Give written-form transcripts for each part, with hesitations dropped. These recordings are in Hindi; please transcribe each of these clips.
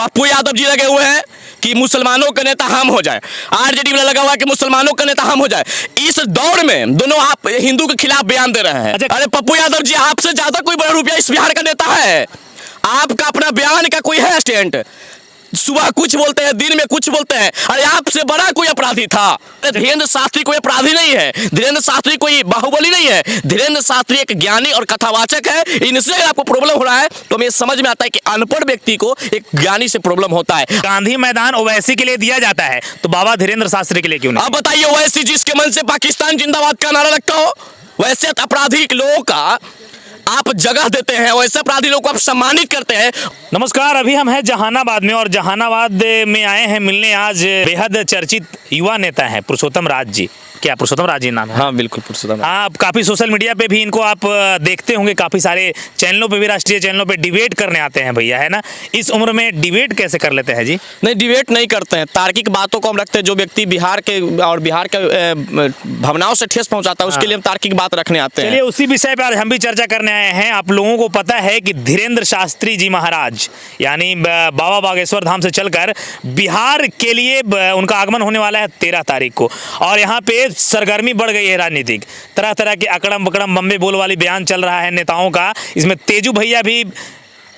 पप्पू यादव जी लगे हुए हैं कि मुसलमानों का नेता हम हो जाए, आरजेडी वाला लगा हुआ है कि मुसलमानों का नेता हम हो जाए। इस दौर में दोनों आप हिंदू के खिलाफ बयान दे रहे हैं। अरे पप्पू यादव जी, आपसे ज्यादा कोई बड़ा रुपया इस बिहार का नेता है? आपका अपना बयान का कोई है स्टैंड? सुबह कुछ बोलते हैं, दिन में कुछ बोलते हैं। अरे आपसे बड़ा कोई अपराधी था? धीरेन्द्र शास्त्री कोई अपराधी नहीं है, धीरेन्द्र शास्त्री कोई बाहुबली नहीं है। धीरेन्द्र शास्त्री एक ज्ञानी और कथावाचक है। इनसे अगर आपको प्रॉब्लम हो रहा है तो हमें समझ में आता है कि अनपढ़ व्यक्ति को एक ज्ञानी से प्रॉब्लम होता है। गांधी मैदान ओवैसी के लिए दिया जाता है तो बाबा धीरेन्द्र शास्त्री के लिए क्यों नहीं? अब बताइए, ओवैसी जिसके मन से पाकिस्तान जिंदाबाद का नारा लगता हो, वैसे अपराधी लोगों का आप जगह देते हैं, वैसे अपराधी लोगों को आप सम्मानित करते हैं। नमस्कार, अभी हम हैं जहानाबाद में और जहानाबाद में आए हैं मिलने आज बेहद चर्चित युवा नेता हैं पुरुषोत्तम राज जी। क्या पुरुषोत्तम राज जी नाम है? हाँ बिल्कुल पुरुषोत्तम। आप काफ़ी सोशल मीडिया पे भी इनको आप देखते होंगे, काफ़ी सारे चैनलों पे भी, राष्ट्रीय चैनलों पे डिबेट करने आते हैं भैया, है ना? इस उम्र में डिबेट कैसे कर लेते हैं जी? नहीं, डिबेट नहीं करते हैं, तार्किक बातों को हम रखते हैं। जो व्यक्ति बिहार के और बिहार के भावनाओं से ठेस पहुंचाता है उसके लिए हम तार्किक बात रखने आते हैं। चलिए उसी विषय पर आज हम भी चर्चा करने आए हैं। आप लोगों को पता है कि धीरेन्द्र शास्त्री जी महाराज यानी बाबा बागेश्वर धाम से चलकर बिहार के लिए उनका आगमन होने वाला है 13 तारीख को, और यहाँ पे सरगर्मी बढ़ गई है राजनीतिक। तरह तरह के अकड़म बकड़म बम्बे बोल वाली बयान चल रहा है नेताओं का। इसमें तेजू भैया भी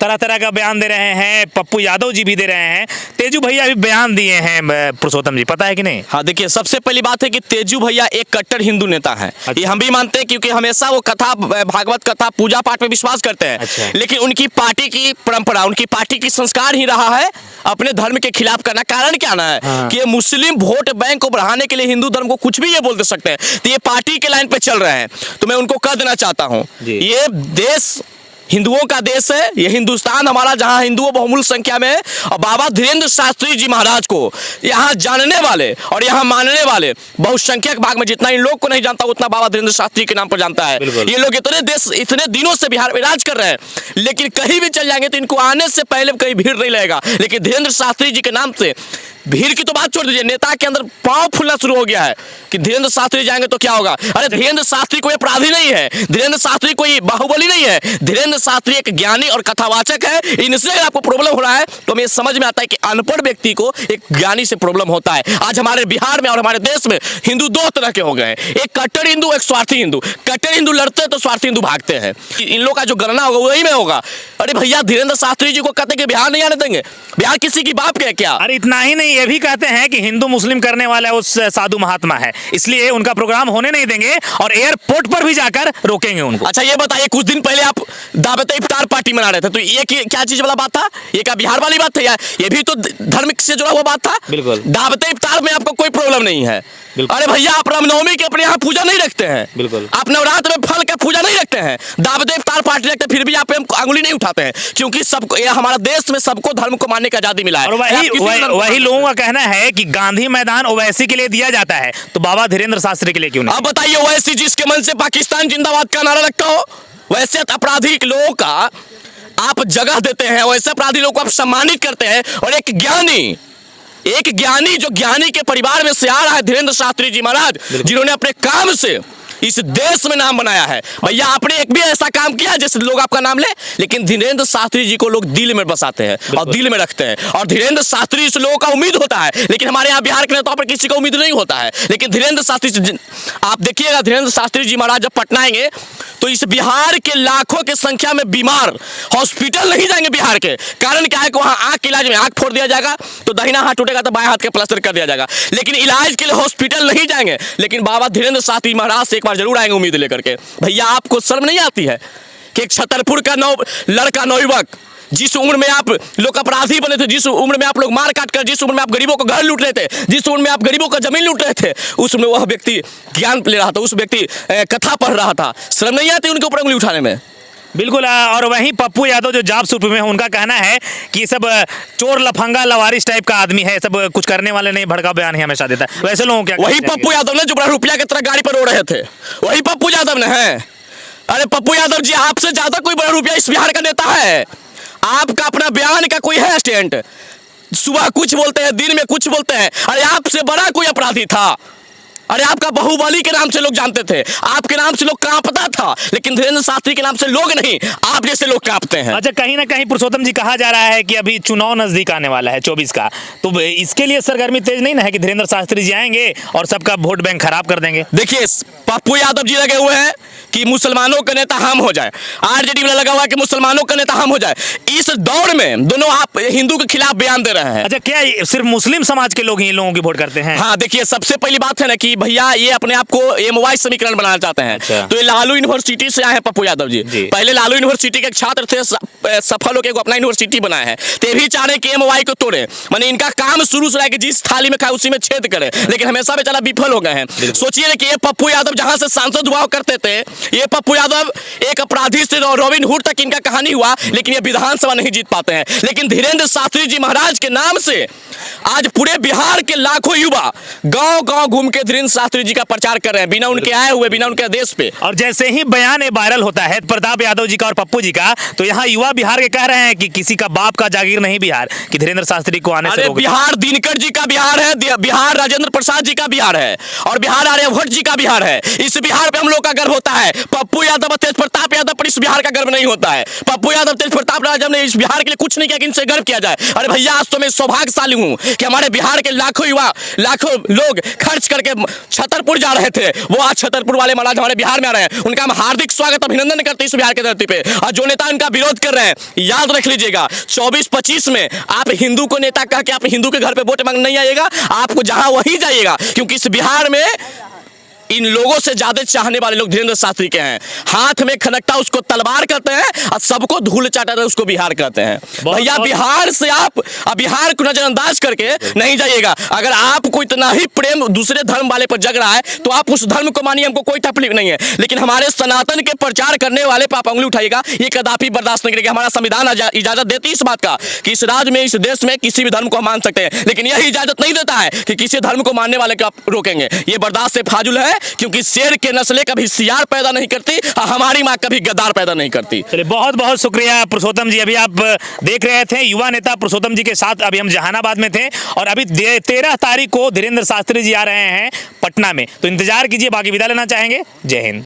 तरह तरह का बयान दे रहे हैं, पप्पू यादव जी भी दे रहे हैं, तेजू भैया भी बयान दिए हैं। पुरुषोत्तम जी, पता है कि नहीं? हाँ देखिए, सबसे पहली बात है कि तेजू भैया एक कट्टर हिंदू नेता है। अच्छा। ये हम भी मानते हैं क्योंकि हमेशा वो कथा, भागवत कथा, पूजा पाठ में विश्वास करते हैं। अच्छा। लेकिन उनकी पार्टी की परंपरा, उनकी पार्टी की संस्कार ही रहा है अपने धर्म के खिलाफ करना। कारण क्या ना है? हाँ। कि मुस्लिम वोट बैंक को बढ़ाने के लिए हिंदू धर्म को कुछ भी ये बोल दे सकते हैं। तो ये पार्टी के लाइन पे चल रहे हैं, तो मैं उनको कह देना चाहता हूँ, ये देश हिंदुओं का देश है, ये हिंदुस्तान हमारा, जहां हिंदुओं बहुमूल्य संख्या में है। और बाबा धीरेन्द्र शास्त्री जी महाराज को यहाँ जानने वाले और यहाँ मानने वाले बहुसंख्यक भाग में, जितना इन लोग को नहीं जानता उतना बाबा धीरेन्द्र शास्त्री के नाम पर जानता है। ये लोग इतने दिनों से बिहार में राज कर रहे हैं, लेकिन कहीं भी चल जाएंगे तो इनको आने से पहले कहीं भीड़ नहीं लगेगा। लेकिन धीरेन्द्र शास्त्री जी के नाम से भीड़ की तो बात छोड़ दीजिए, नेता के अंदर पांव फूलना शुरू हो गया है कि धीरेन्द्र शास्त्री जाएंगे तो क्या होगा। अरे धीरेन्द्र शास्त्री कोई अपराधी नहीं है, धीरेन्द्र शास्त्री कोई बाहुबली नहीं है। धीरेन्द्र शास्त्री एक ज्ञानी और कथावाचक है। इनसे अगर आपको प्रॉब्लम हो रहा है तो हमें समझ में आता है कि अनपढ़ व्यक्ति को एक ज्ञानी से प्रॉब्लम होता है। आज हमारे बिहार में और हमारे देश में हिंदू दो तरह के हो गए हैं, एक कट्टर हिंदू, एक स्वार्थी हिंदू। कट्टर हिंदू लड़ते हैं तो स्वार्थी हिंदू भागते हैं। इन लोग का जो गणना होगा वही में होगा। अरे भैया, धीरेन्द्र शास्त्री जी को कहते हैं कि बिहार नहीं आने देंगे, बिहार किसी की बाप के क्या? अरे इतना ही नहीं, ये भी कहते हैं कि हिंदू मुस्लिम करने वाला उस साधु महात्मा है, इसलिए उनका प्रोग्राम होने नहीं देंगे और एयरपोर्ट पर भी जाकर रोकेंगे उनको। अच्छा ये बताइए, कुछ दिन पहले आप दावत इफ्तार पार्टी मना रहे थे, तो ये क्या चीज वाला बात था? ये क्या बिहार वाली बात थी यार? ये भी तो धर्म से जुड़ा हुआ बात था। बिल्कुल। दावत इफ्तार में आपको कोई प्रॉब्लम नहीं है। अरे भैया, आप रामनवमी के अपने यहाँ पूजा नहीं रखते हैं। बिल्कुल। आप नवरात्र में फल का पूजा नहीं रखते हैं, दावत इफ्तार पार्टी रखते हैं, फिर भी आप अंगुली नहीं उठाते हैं, क्योंकि सबको, हमारा देश में सबको धर्म को मानने की आजादी मिला है। और वही लोगों का कहना है कि गांधी मैदान ओवैसी के लिए दिया जाता है तो बाबा धीरेन्द्र शास्त्री के लिए क्यों नहीं? अब बताइए, ओवैसी जिसके मन से पाकिस्तान जिंदाबाद का नारा लगता हो, वैसे अपराधी लोगों का आप जगह देते हैं, वैसे अपराधी लोगों को आप सम्मानित करते हैं। और एक ज्ञानी जो ज्ञानी के परिवार में से आ रहा है, धीरेन्द्र शास्त्री जी महाराज, जिन्होंने अपने काम से इस देश में नाम बनाया है। भैया, आपने एक भी ऐसा काम किया जैसे लोग आपका नाम ले? लेकिन धीरेन्द्र शास्त्री जी को लोग दिल में बसाते हैं और दिल में रखते हैं। और धीरेन्द्र शास्त्री से लोगों का उम्मीद होता है, लेकिन हमारे यहाँ बिहार के नेताओं पर किसी को उम्मीद नहीं होता है। लेकिन धीरेन्द्र शास्त्री से आप देखिएगा, धीरेन्द्र शास्त्री जी महाराज जब पटना आएंगे तो इस बिहार के लाखों की संख्या में बीमार हॉस्पिटल नहीं जाएंगे बिहार के। कारण क्या है कि वहां आंख के इलाज में आंख फोड़ दिया जाएगा तो दाहिना हाथ टूटेगा तो बाएं हाथ के प्लास्टर कर दिया जाएगा, लेकिन इलाज के लिए हॉस्पिटल नहीं जाएंगे। लेकिन बाबा धीरेन्द्र शास्त्री महाराज से एक बार जरूर आएंगे उम्मीद लेकर के। भैया, आपको शर्म नहीं आती है कि एक छतरपुर का नौयुवक, जिस उम्र में आप लोग अपराधी बने थे, जिस उम्र में आप लोग मार काट कर, जिस उम्र में आप गरीबों को घर लूट रहे थे, जिस उम्र में आप गरीबों का जमीन लूट रहे थे, उस उम्र में वह व्यक्ति ज्ञान ले रहा था, उस व्यक्ति कथा पढ़ रहा था। शर्म नहीं आती उनके ऊपर उंगली उठाने में? बिल्कुल। और वहीं पप्पू यादव जो जाप सूप में, उनका कहना है कि सब चोर लफंगा लवारिस टाइप का आदमी है, सब कुछ करने वाले नहीं, भड़का बयान ही हमेशा देता है। वैसे लोगों क्या? वही पप्पू यादव ने जो बड़ा रुपया की तरह गाड़ी पर रो रहे थे, वही पप्पू यादव ने है। अरे पप्पू यादव जी, आपसे ज्यादा कोई बड़ा रुपया इस बिहार का नेता है? आपका अपना बयान का कोई है स्टैंड? सुबह कुछ बोलते हैं, दिन में कुछ बोलते हैं। अरे आपसे बड़ा कोई अपराधी था? अरे आपका बाहुबली के नाम से लोग जानते थे, आपके नाम से लोग कांपता था, लेकिन धीरेन्द्र शास्त्री के नाम से लोग नहीं, आप जैसे लोग कांपते हैं। अच्छा, कहीं ना कहीं पुरुषोत्तम जी कहा जा रहा है कि अभी चुनाव नजदीक आने वाला है 24 का, तो इसके लिए सरगर्मी तेज नहीं ना है कि धीरेन्द्र शास्त्री जी आएंगे और सबका वोट बैंक खराब कर देंगे? देखिए, पप्पू यादव जी लगे हुए हैं कि मुसलमानों का नेता हम हो जाए, आरजेडी वाला लगा हुआ है कि मुसलमानों का नेता हम हो जाए। इस दौर में दोनों आप हिंदू के खिलाफ बयान दे रहे हैं। अच्छा, क्या सिर्फ मुस्लिम समाज के लोग ही इन लोगों की वोट करते हैं? हाँ, देखिए, सबसे पहली बात है ना कि भैया ये अपने आप को MY समीकरण बनाना चाहते हैं। अच्छा। तो ये लालू यूनिवर्सिटी से आए हैं पप्पू यादव जी। पहले लालू यूनिवर्सिटी के एक छात्र थे, सफल होकर अपना यूनिवर्सिटी बनाए हैं, तो ये भी चाह रहे हैं कि MY को तोड़े। माने इनका काम शुरू से कि जिस थाली में खाए उसी में छेद करे, लेकिन हमेशा बेचारा विफल हो गए हैं। सोचिए कि ये पप्पू यादव जहां से सांसद हुआ करते थे, ये पप्पू यादव एक अपराधी से रॉबिन हुड तक इनका कहानी हुआ, लेकिन ये विधानसभा नहीं जीत पाते हैं। लेकिन धीरेन्द्र शास्त्री जी महाराज के नाम से आज पूरे बिहार के लाखों युवा गांव गांव घूम के धीरेन्द्र शास्त्री जी का प्रचार कर रहे हैं, बिना उनके आए हुए, बिना उनके आदेश पे। और जैसे ही बयान वायरल होता है प्रताप यादव जी का और पप्पू जी का, तो यहाँ युवा बिहार के कह रहे हैं कि किसी का बाप का जागीर नहीं बिहार, कि धीरेन्द्र शास्त्री को आने से रोके। बिहार दिनकर जी का बिहार है, बिहार राजेंद्र प्रसाद जी का बिहार है, और बिहार आर्यभट्ट जी का बिहार है। इस बिहार पे हम लोग का गर्व होता है। पप्पू यादव, तेज प्रताप यादव पर इस बिहार का गर्व नहीं होता है। पप्पू यादव, तेज प्रताप यादव ने इस बिहार के लिए कुछ नहीं किया कि इनसे गर्व किया जाए। अरे भैया, आज तो मैं सौभाग्यशाली हूं कि हमारे बिहार के लाखों युवा, लाखों लोग खर्च करके छतरपुर जा रहे थे, वो आज छतरपुर वाले महाराज हमारे बिहार में आ रहे हैं। उनका हम हार्दिक स्वागत, अभिनंदन करते हैं इस बिहार की धरती पे। और जो नेता इनका विरोध कर रहे हैं, याद रख लीजिएगा, 24-25 में आप हिंदू को नेता कह के आप हिंदू के घर पे वोट मांगने नहीं आइएगा, आपको जहां वहीं जाइएगा, क्योंकि इस बिहार में इन लोगों से ज्यादा चाहने वाले लोग धीरेन्द्र शास्त्री के हैं। हाथ में खनकता उसको तलवार कहते हैं, और सबको धूल चाटता उसको बिहार कहते हैं। भैया, बिहार से आप बिहार को नजरअंदाज करके नहीं जाइएगा। अगर आपको इतना ही प्रेम दूसरे धर्म वाले पर जग रहा है, तो आप उस धर्म को मानिए, हमको कोई तकलीफ नहीं है। लेकिन हमारे सनातन के प्रचार करने वाले पर आप उंगली उठाइएगा, ये कदापि बर्दाश्त नहीं करेगा। हमारा संविधान इजाजत देती है इस बात का कि इस राज्य में, इस देश में किसी भी धर्म को मान सकते हैं, लेकिन यह इजाजत नहीं देता है कि किसी धर्म को मानने वाले को आप रोकेंगे। ये बर्दाश्त से फाजुल है, क्योंकि शेर के नस्लें कभी सियार पैदा नहीं करती, हमारी मां कभी गद्दार पैदा नहीं करती। चलिए, बहुत बहुत शुक्रिया पुरुषोत्तम जी। अभी आप देख रहे थे युवा नेता पुरुषोत्तम जी के साथ, अभी हम जहानाबाद में थे, और अभी 13 तारीख को धीरेन्द्र शास्त्री जी आ रहे हैं पटना में, तो इंतजार कीजिए। बाकी विदा लेना चाहेंगे। जय हिंद।